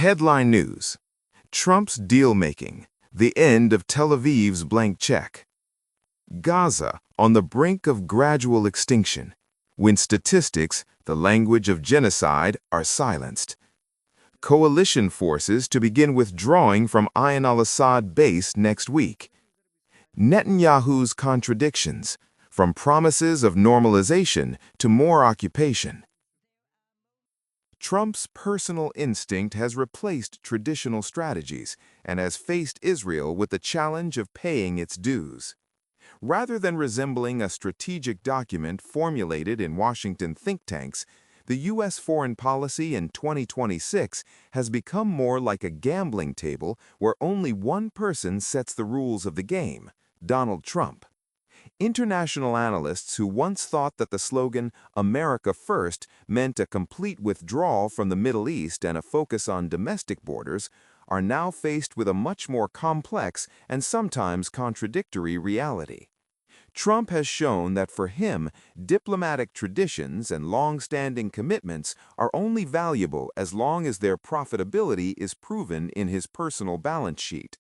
Headline news: Trump's deal-making, the end of Tel Aviv's blank check. Gaza on the brink of gradual extinction, when statistics, the language of genocide, are silenced. Coalition forces to begin withdrawing from Ain al-Assad base next week. Netanyahu's contradictions, from promises of normalization to more occupation. Trump's personal instinct has replaced traditional strategies and has faced Israel with the challenge of paying its dues. Rather than resembling a strategic document formulated in Washington think tanks, the U.S. foreign policy in 2026 has become more like a gambling table where only one person sets the rules of the game: Donald Trump. International analysts who once thought that the slogan "America First" meant a complete withdrawal from the Middle East and a focus on domestic borders are now faced with a much more complex and sometimes contradictory reality. Trump has shown that for him, diplomatic traditions and long-standing commitments are only valuable as long as their profitability is proven in his personal balance sheet.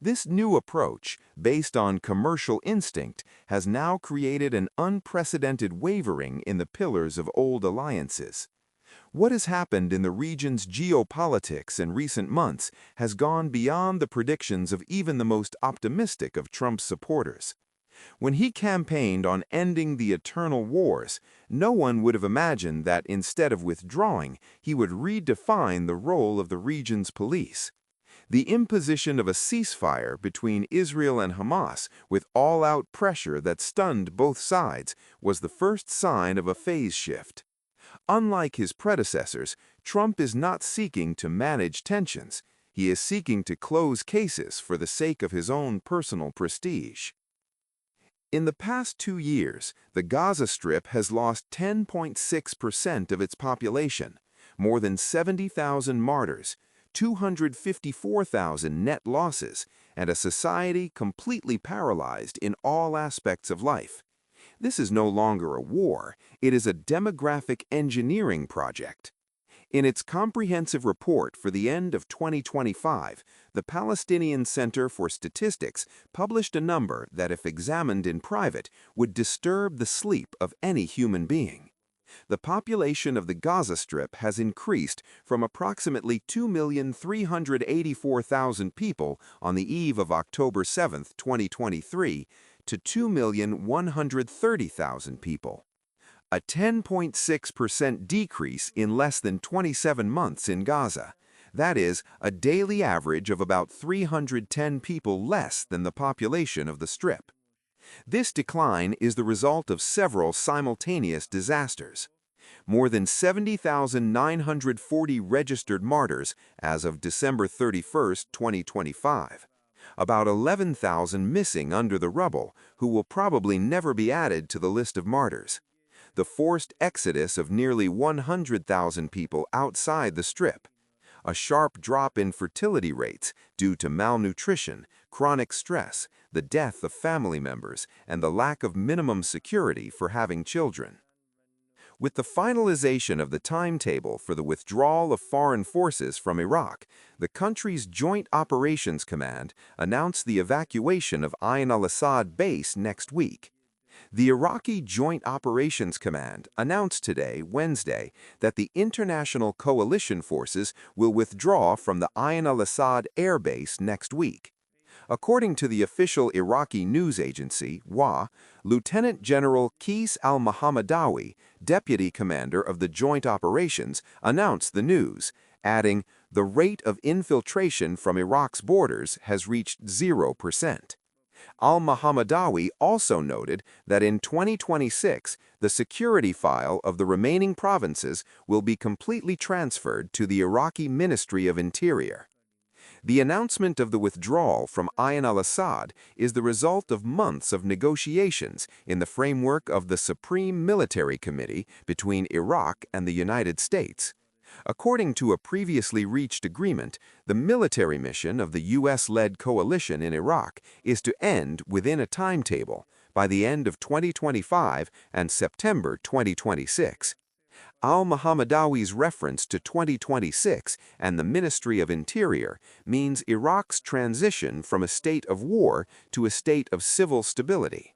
This new approach, based on commercial instinct, has now created an unprecedented wavering in the pillars of old alliances. What has happened in the region's geopolitics in recent months has gone beyond the predictions of even the most optimistic of Trump's supporters. When he campaigned on ending the eternal wars, no one would have imagined that instead of withdrawing, he would redefine the role of the region's police. The imposition of a ceasefire between Israel and Hamas, with all-out pressure that stunned both sides, was the first sign of a phase shift. Unlike his predecessors, Trump is not seeking to manage tensions. He is seeking to close cases for the sake of his own personal prestige. In the past 2 years, the Gaza Strip has lost 10.6% of its population, more than 70,000 martyrs, 254,000 net losses, and a society completely paralyzed in all aspects of life. This is no longer a war, it is a demographic engineering project. In its comprehensive report for the end of 2025, the Palestinian Center for Statistics published a number that, if examined in private, would disturb the sleep of any human being. The population of the Gaza Strip has increased from approximately 2,384,000 people on the eve of October 7, 2023, to 2,130,000 people. A 10.6% decrease in less than 27 months in Gaza. That is, a daily average of about 310 people less than the population of the Strip. This decline is the result of several simultaneous disasters. More than 70,940 registered martyrs as of December 31, 2025. About 11,000 missing under the rubble, who will probably never be added to the list of martyrs. The forced exodus of nearly 100,000 people outside the Strip. A sharp drop in fertility rates due to malnutrition, chronic stress, the death of family members, and the lack of minimum security for having children. With the finalization of the timetable for the withdrawal of foreign forces from Iraq, the country's Joint Operations Command announced the evacuation of Ain al-Assad base next week. The Iraqi Joint Operations Command announced today, Wednesday, that the international coalition forces will withdraw from the Ain al-Assad air base next week. According to the official Iraqi news agency, WA, Lieutenant General Qais al-Mohammadawi, deputy commander of the Joint Operations, announced the news, adding, "The rate of infiltration from Iraq's borders has reached 0%. Al-Mohammadawi also noted that in 2026, the security file of the remaining provinces will be completely transferred to the Iraqi Ministry of Interior. The announcement of the withdrawal from Ain al-Assad is the result of months of negotiations in the framework of the Supreme Military Committee between Iraq and the United States. According to a previously reached agreement, the military mission of the U.S.-led coalition in Iraq is to end within a timetable by the end of 2025 and September 2026. Al-Muhammadawi's reference to 2026 and the Ministry of Interior means Iraq's transition from a state of war to a state of civil stability.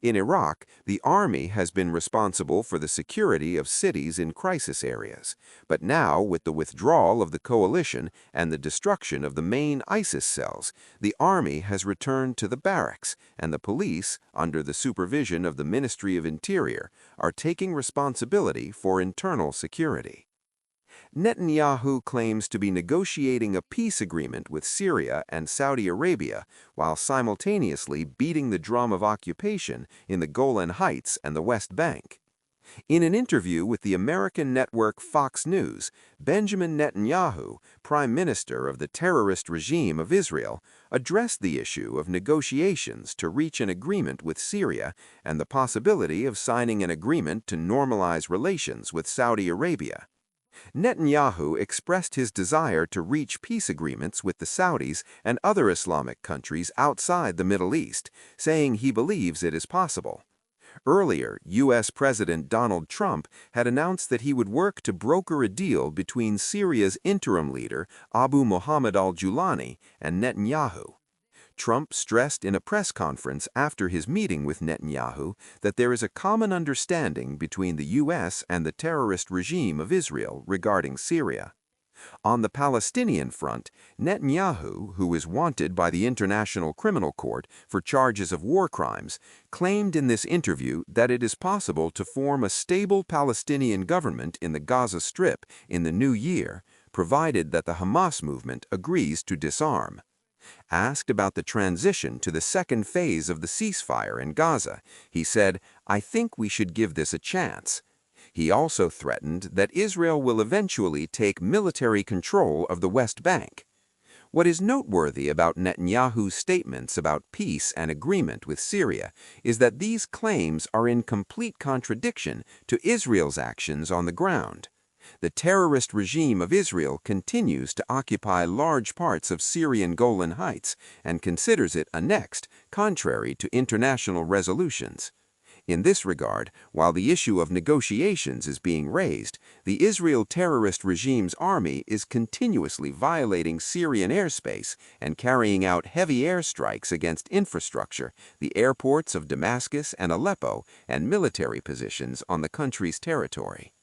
In Iraq, the army has been responsible for the security of cities in crisis areas. But now, with the withdrawal of the coalition and the destruction of the main ISIS cells, the army has returned to the barracks, and the police, under the supervision of the Ministry of Interior, are taking responsibility for internal security. Netanyahu claims to be negotiating a peace agreement with Syria and Saudi Arabia while simultaneously beating the drum of occupation in the Golan Heights and the West Bank. In an interview with the American network Fox News, Benjamin Netanyahu, Prime Minister of the terrorist regime of Israel, addressed the issue of negotiations to reach an agreement with Syria and the possibility of signing an agreement to normalize relations with Saudi Arabia. Netanyahu expressed his desire to reach peace agreements with the Saudis and other Islamic countries outside the Middle East, saying he believes it is possible. Earlier, U.S. President Donald Trump had announced that he would work to broker a deal between Syria's interim leader, Abu Mohammed al-Julani, and Netanyahu. Trump stressed in a press conference after his meeting with Netanyahu that there is a common understanding between the U.S. and the terrorist regime of Israel regarding Syria. On the Palestinian front, Netanyahu, who is wanted by the International Criminal Court for charges of war crimes, claimed in this interview that it is possible to form a stable Palestinian government in the Gaza Strip in the new year, provided that the Hamas movement agrees to disarm. Asked about the transition to the second phase of the ceasefire in Gaza, he said, "I think we should give this a chance." He also threatened that Israel will eventually take military control of the West Bank. What is noteworthy about Netanyahu's statements about peace and agreement with Syria is that these claims are in complete contradiction to Israel's actions on the ground. The terrorist regime of Israel continues to occupy large parts of Syrian Golan Heights and considers it annexed, contrary to international resolutions. In this regard, while the issue of negotiations is being raised, the Israel terrorist regime's army is continuously violating Syrian airspace and carrying out heavy airstrikes against infrastructure, the airports of Damascus and Aleppo, and military positions on the country's territory.